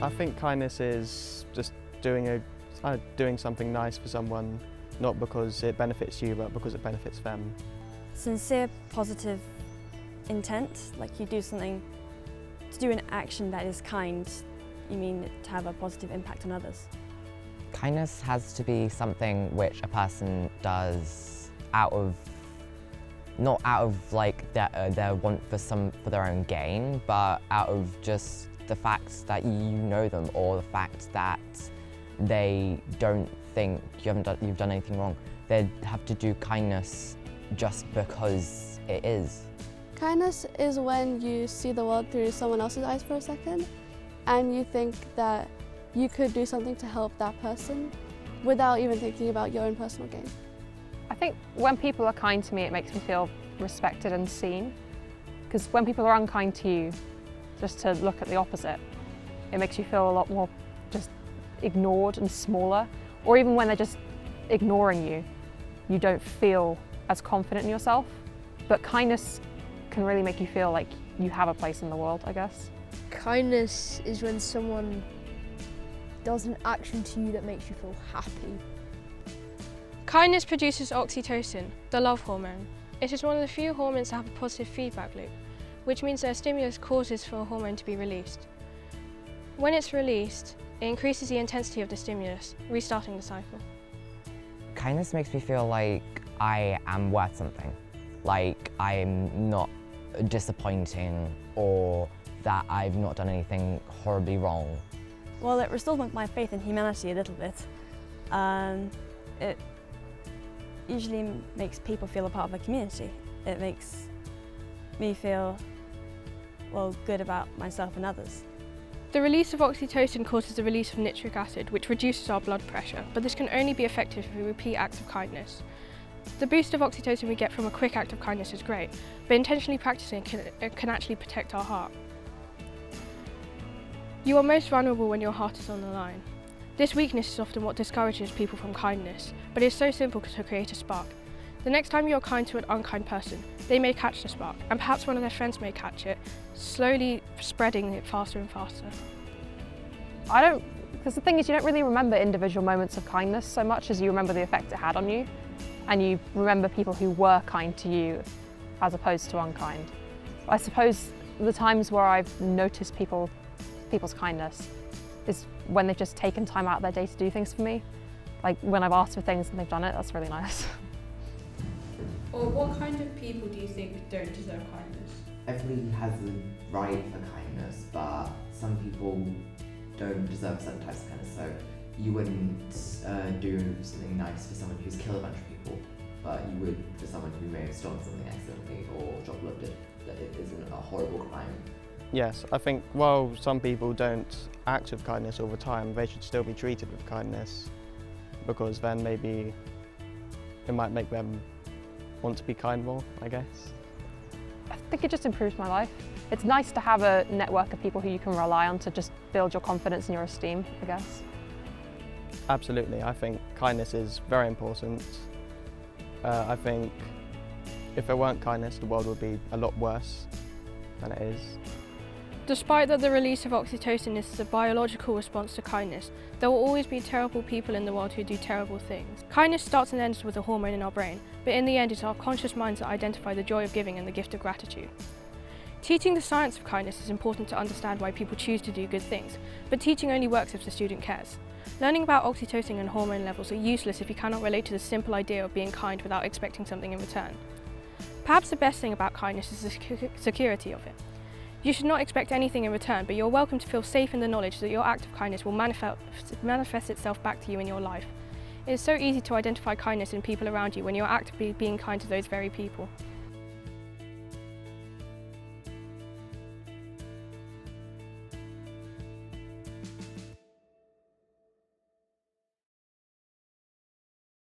I think kindness is just doing something nice for someone, not because it benefits you, but because it benefits them. Sincere, positive intent, like you do something, to do an action that is kind, you mean to have a positive impact on others. Kindness has to be something which a person does not out of like their want for their own gain, but out of just the fact that you know them, or the fact that they don't think you've done anything wrong. They have to do kindness just because it is. Kindness is when you see the world through someone else's eyes for a second and you think that you could do something to help that person without even thinking about your own personal gain. I think when people are kind to me, it makes me feel respected and seen. Because when people are unkind to you, just to look at the opposite, it makes you feel a lot more just ignored and smaller. Or even when they're just ignoring you, you don't feel as confident in yourself. But kindness can really make you feel like you have a place in the world, I guess. Kindness is when someone does an action to you that makes you feel happy. Kindness produces oxytocin, the love hormone. It is one of the few hormones that have a positive feedback loop, which means that a stimulus causes for a hormone to be released. When it's released, it increases the intensity of the stimulus, restarting the cycle. Kindness makes me feel like I am worth something, like I'm not disappointing, or that I've not done anything horribly wrong. Well, it restores my faith in humanity a little bit. It usually makes people feel a part of a community. It makes me feel, well, good about myself and others. The release of oxytocin causes the release of nitric acid, which reduces our blood pressure, but this can only be effective if we repeat acts of kindness. The boost of oxytocin we get from a quick act of kindness is great, but intentionally practicing it can actually protect our heart. You are most vulnerable when your heart is on the line. This weakness is often what discourages people from kindness, but it is so simple to create a spark. The next time you are kind to an unkind person, they may catch the spark, and perhaps one of their friends may catch it, slowly spreading it faster and faster. Because the thing is, you don't really remember individual moments of kindness so much as you remember the effect it had on you, and you remember people who were kind to you as opposed to unkind. I suppose the times where I've noticed people's kindness is when they've just taken time out of their day to do things for me. Like when I've asked for things and they've done it, that's really nice. Or what kind of people do you think don't deserve kindness? Everybody has a right for kindness, but some people don't deserve certain types of kindness. So you wouldn't do something nice for someone who's killed a bunch of people, but you would for someone who may have stolen something accidentally or shoplifted. That it isn't a horrible crime. Yes, I think while some people don't act with kindness all the time, they should still be treated with kindness, because then maybe it might make them want to be kind more, I guess. I think it just improves my life. It's nice to have a network of people who you can rely on to just build your confidence and your esteem, I guess. Absolutely, I think kindness is very important. I think if there weren't kindness, the world would be a lot worse than it is. Despite that the release of oxytocin is the biological response to kindness, there will always be terrible people in the world who do terrible things. Kindness starts and ends with a hormone in our brain, but in the end it's our conscious minds that identify the joy of giving and the gift of gratitude. Teaching the science of kindness is important to understand why people choose to do good things, but teaching only works if the student cares. Learning about oxytocin and hormone levels are useless if you cannot relate to the simple idea of being kind without expecting something in return. Perhaps the best thing about kindness is the security of it. You should not expect anything in return, but you're welcome to feel safe in the knowledge that your act of kindness will manifest itself back to you in your life. It is so easy to identify kindness in people around you when you're actively being kind to those very people.